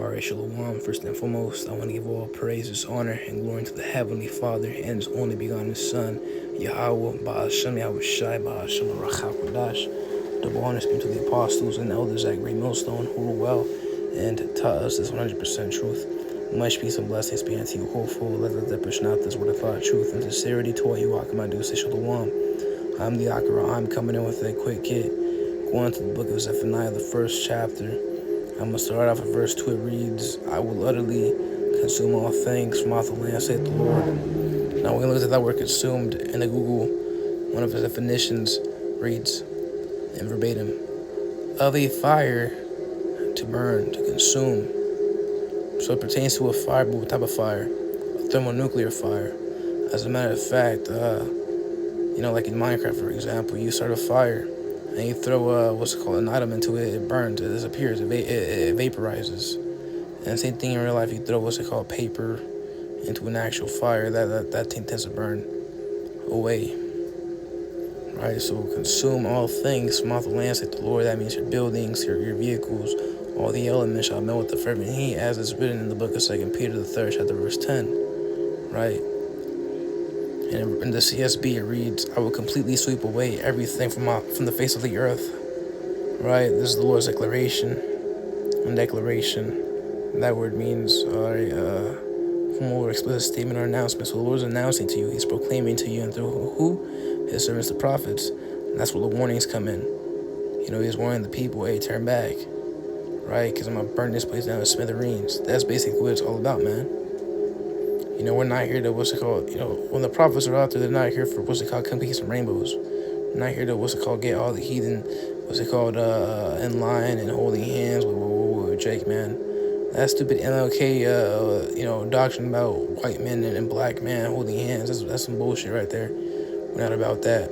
Alright, Shalom. First and foremost, I want to give all praises, honor, and glory to the Heavenly Father and His only begotten Son, Yahweh, Ba'ashem, Yahweh Shai, Ba'ashem, Rachakodash. Double honors be to the apostles and elders at Great Millstone who rule well and taught us this 100% truth. Much peace and blessings be unto you, hopeful. Let the push not this word of thought, truth, and sincerity toward you, Akamadu, say Shalom. I'm the Akara. I'm coming in with a quick hit. Going to the book of Zephaniah, the first chapter. I'm going to start off at verse 2. It reads, I will utterly consume all things from off the land, saith the Lord. Now, when we look at that word consumed in the Google, one of the definitions reads, in verbatim, of a fire to burn, to consume. So it pertains to a fire, but what type of fire? A thermonuclear fire. As a matter of fact, like in Minecraft, for example, you start a fire and you throw an item into it, it burns, it disappears, it vaporizes. And same thing in real life, you throw paper into an actual fire, that thing tends to burn away. Right, so consume all things from off the land, saith the Lord. That means your buildings, your vehicles, all the elements shall melt with the fervent heat, as is written in the book of 2 Peter, the 3rd chapter, verse 10. Right? And in the CSB, it reads, I will completely sweep away everything from the face of the earth. Right? This is the Lord's declaration. And declaration, that word means from more explicit statement or announcement. So the Lord's announcing to you, He's proclaiming to you, and through who? His servants, the prophets. And that's where the warnings come in. He's warning the people, hey, turn back. Right? Because I'm going to burn this place down to smithereens. That's basically what it's all about, man. We're not here to, when the prophets are out there, they're not here for, come peace and rainbows. We're not here to, get all the heathen, in line and holding hands with Jake, man. That stupid MLK, doctrine about white men and black men holding hands, that's some bullshit right there. We're not about that.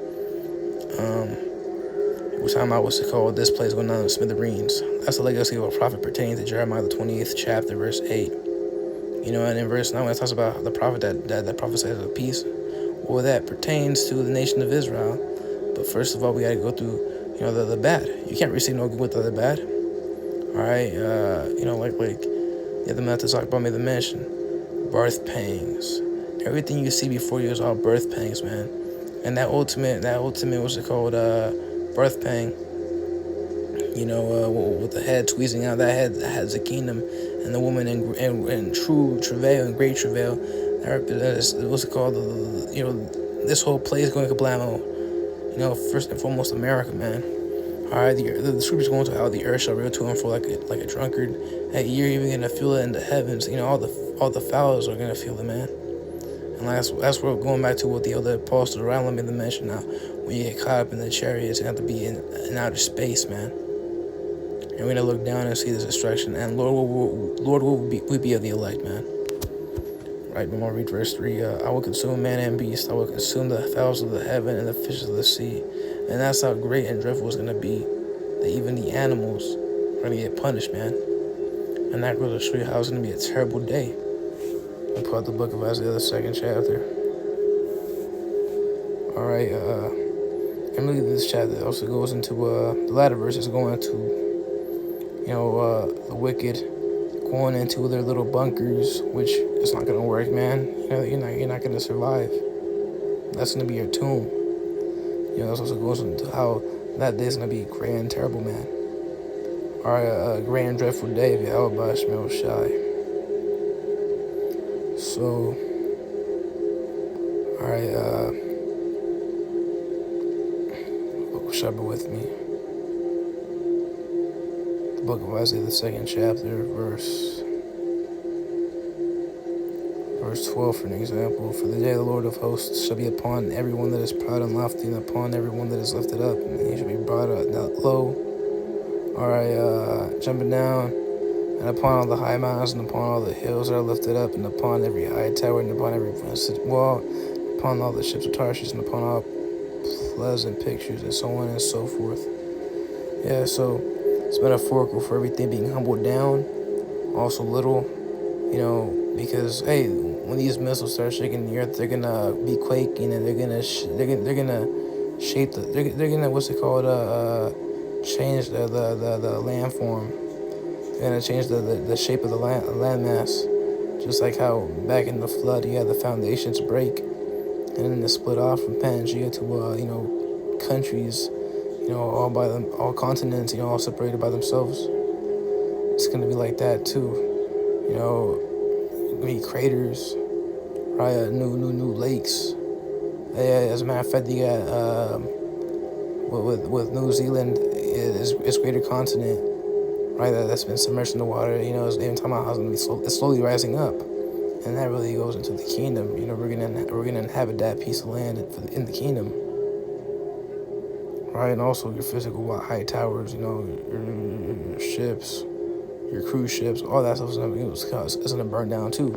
We're talking about, this place going down in smithereens. That's the legacy of a prophet pertaining to Jeremiah, the 28th chapter, verse 8. And in verse 9, when it talks about the prophet that prophesies of peace, well, that pertains to the nation of Israel. But first of all, we got to go through, the bad. You can't receive no good with the bad. All right? The other methods like I made the mention, birth pangs. Everything you see before you is all birth pangs, man. And that ultimate, birth pang, with the head squeezing out, that head's a kingdom. And the woman in true travail and great travail, this whole place going kablamo. First and foremost, America, man. All right, the scriptures going to how the earth shall reel to and fro like a drunkard. Hey, you're even gonna feel it in the heavens. All the fowls are gonna feel it, man. And that's where we're going back to what the other apostles around let me mention now. When you get caught up in the chariots, you have to be in outer space, man. And we're going to look down and see this destruction. And Lord will be of the elect, man. Right, I'm going to read verse 3. I will consume man and beast. I will consume the fowls of the heaven and the fishes of the sea. And that's how great and dreadful it's going to be. That even the animals are going to get punished, man. And that goes to show you how it's going to be a terrible day. I'll pull out the book of Isaiah, the 2nd chapter. All right, and really this chapter also goes into the latter verses going to the wicked going into their little bunkers, which is not going to work, man. You're not going to survive. That's going to be your tomb. This also goes into how that day is going to be great and terrible, man. All right, a great and dreadful day of Yahweh Ba'ashem Shai. So, all right, Shabbat with me. Book of Isaiah, the 2nd chapter, verse 12, for an example. For the day of the Lord of hosts shall be upon everyone that is proud and lofty, and upon everyone that is lifted up, and he shall be brought low. All right, jumping down, and upon all the high mountains, and upon all the hills that are lifted up, and upon every high tower, and upon every wall, upon all the ships of Tarshish, and upon all pleasant pictures, and so on and so forth. Yeah, so it's metaphorical for everything being humbled down, also little, because hey, when these missiles start shaking the earth, they're gonna be quaking, and they're gonna shape they're gonna change the landform. gonna change the shape of the land mass. Just like how back in the flood, you had the foundations break, and then it split off from Pangea to countries, all continents, all separated by themselves. It's gonna be like that too. Gonna be craters, right? New lakes. Yeah, as a matter of fact, you got with New Zealand is greater continent, right? That's been submerged in the water. It's even talking about how it's slowly rising up, and that really goes into the kingdom. We're gonna inhabit that piece of land in the kingdom, right? And also your physical high towers. Your ships, your cruise ships, all that stuff is gonna burn down too,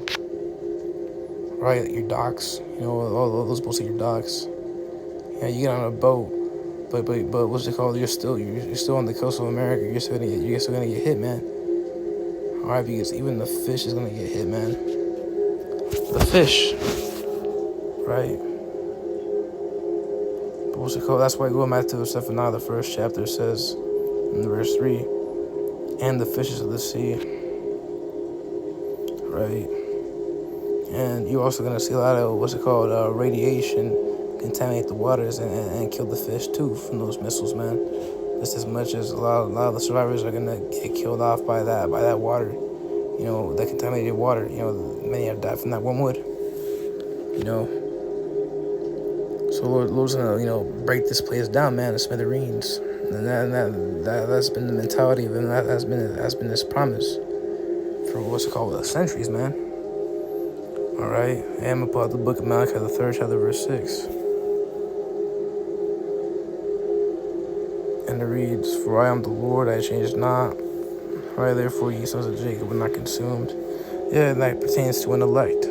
right? Your docks, all those boats are your docks. Yeah, you get on a boat, but what's it called? You're still on the coast of America. You're still gonna get hit, man. All right, because even the fish is gonna get hit, man. The fish, right? But what's it called? That's why going back to Zephaniah, the first chapter says in verse 3, and the fishes of the sea, right? And you're also gonna see a lot of radiation contaminate the waters and kill the fish too from those missiles, man. Just as much as a lot of the survivors are gonna get killed off by that water, that contaminated water. Many have died from that wormwood. So Lord's gonna break this place down, man, to smithereens, and that's been the mentality of him. That's been his promise for centuries, man. All right, and I'm gonna pull out the book of Malachi, the 3rd chapter, verse 6. And it reads, "For I am the Lord, I change not. Right, therefore ye sons of Jacob are not consumed." Yeah, and that pertains to an elect.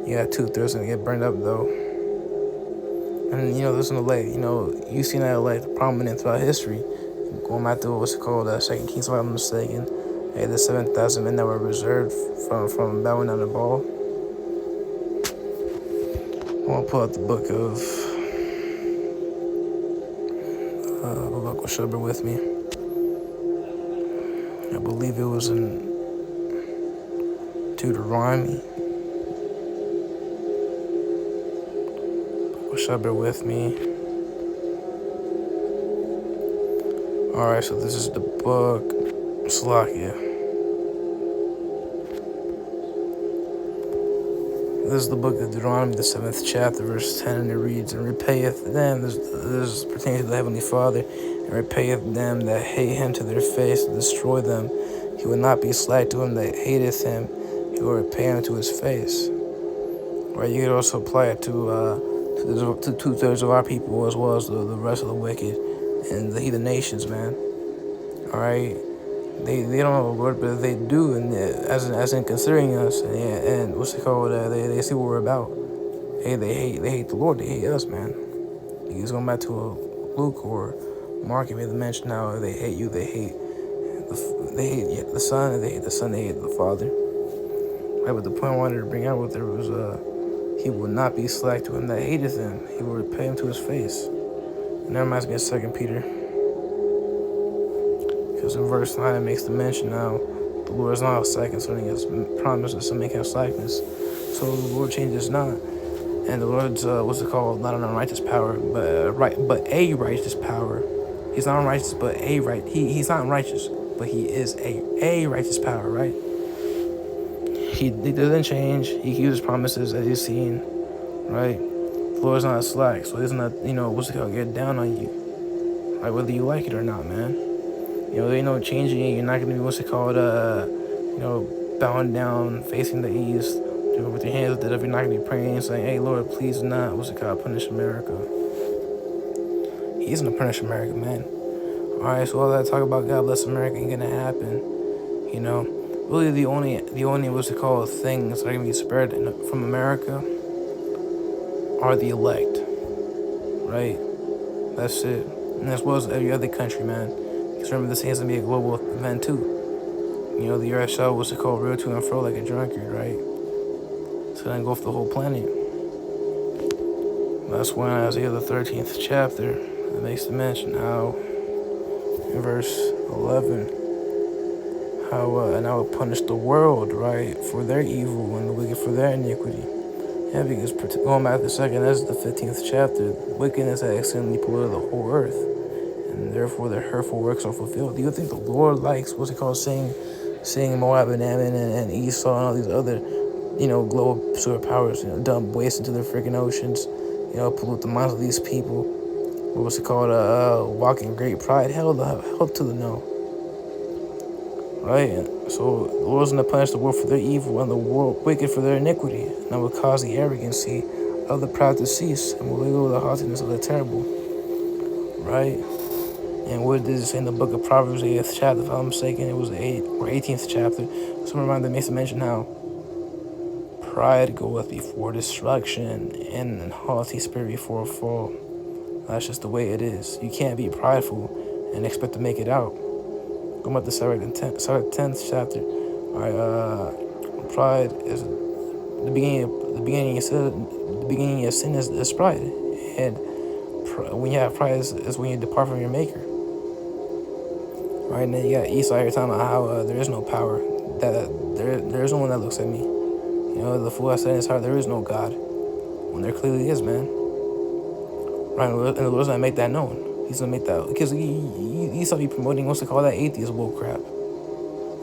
Yeah, 2/3 gonna get burned up though. And there's an elect. You've seen that elect prominent throughout history. Going back to 2 Kings, if I'm not mistaken. Hey, the 7,000 men that were reserved from bowing down the ball. I'm gonna pull out the book of Bear with me. I believe it was in Deuteronomy. Bear with me. Alright, so this is the book Slakia. This is the book of Deuteronomy, the 7th chapter, verse 10, and it reads, "And repayeth them," this pertains to the Heavenly Father, "and repayeth them that hate him to their face, to destroy them. He will not be slack to him that hateth him, he will repay him to his face." Right, you could also apply it to 2/3 of our people, as well as the rest of the wicked and the heathen nations, man. All right, they don't know the Lord, but they do, and as in considering us, and they see what we're about. Hey, they hate the Lord, they hate us, man. He's going back to Luke or Mark, he made the mention how they hate you, they hate the Son, they hate the Father. Right, but the point I wanted to bring out with there was he will not be slack to him that hateth him, he will repay him to his face. And that reminds me of 2 Peter. Because in verse 9 it makes the mention now, the Lord is not slack concerning his promises, some make him slackness. So the Lord changes not. And the Lord's, not an unrighteous power, but a righteous power. He's not unrighteous, but he's not unrighteous, but he is a righteous power, right? He doesn't change. He keeps his promises as you've seen, right? The Lord's not slack, so he's not, get down on you, right? Whether you like it or not, man. There ain't no changing it. You're not gonna be, bowing down, facing the east, with your hands lifted up. You're not gonna be praying, saying, "Hey, Lord, please not, punish America." He's gonna punish America, man. All right, so all that talk about God bless America ain't gonna happen. Really the only things that are gonna be spared from America are the elect, right? That's it, and as well as every other country, man. Because remember, this is gonna be a global event too. The earth shall roll to and fro like a drunkard, right? It's gonna engulf the whole planet. That's when Isaiah the 13th chapter, it makes the mention how in verse 11, and I will punish the world, right, for their evil and the wicked for their iniquity. Yeah, because going back to 2nd Ezra, the 15th chapter, wickedness had exceedingly polluted the whole earth, and therefore their hurtful works are fulfilled. Do you think the Lord likes what's it called, seeing Moab and Ammon and Esau and all these other, global superpowers, dump waste into their freaking oceans, pollute the minds of these people? What's it called? Walking great pride. Hell to the no. Right? So the Lord's going to punish the world for their evil and the world wicked for their iniquity. And I will cause the arrogancy of the proud to cease, and will wiggle the haughtiness of the terrible. Right? And what did it say in the book of Proverbs, 8th chapter, if I'm mistaken, it was the 8th or 18th chapter. Some reminder makes a mention how pride goeth before destruction, and an haughty spirit before a fall. That's just the way it is. You can't be prideful and expect to make it out. Going back to 10th chapter. All right, pride is the beginning of sin is pride, and when you have pride is when you depart from your maker. Right, and then you got Esau here talking about how there is no power, that there is no one that looks at me. The fool has said in his heart, there is no God, when there clearly is, man. Right, and the Lord's gonna make that known. He's gonna make that, because Esau be promoting what's to call that atheist bull crap.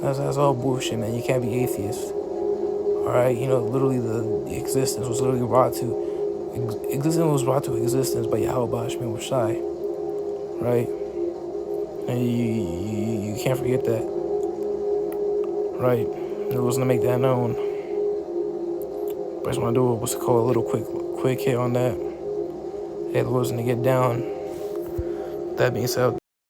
That's all bullshit, man. You can't be atheist. All right, literally the existence was literally brought to existence by Yahweh Shemel Shai. Right, and you can't forget that. Right, the Lord's gonna make that known. But I just want to do what's called a little quick hit on that. Hey, the Lord's gonna get down. That being said,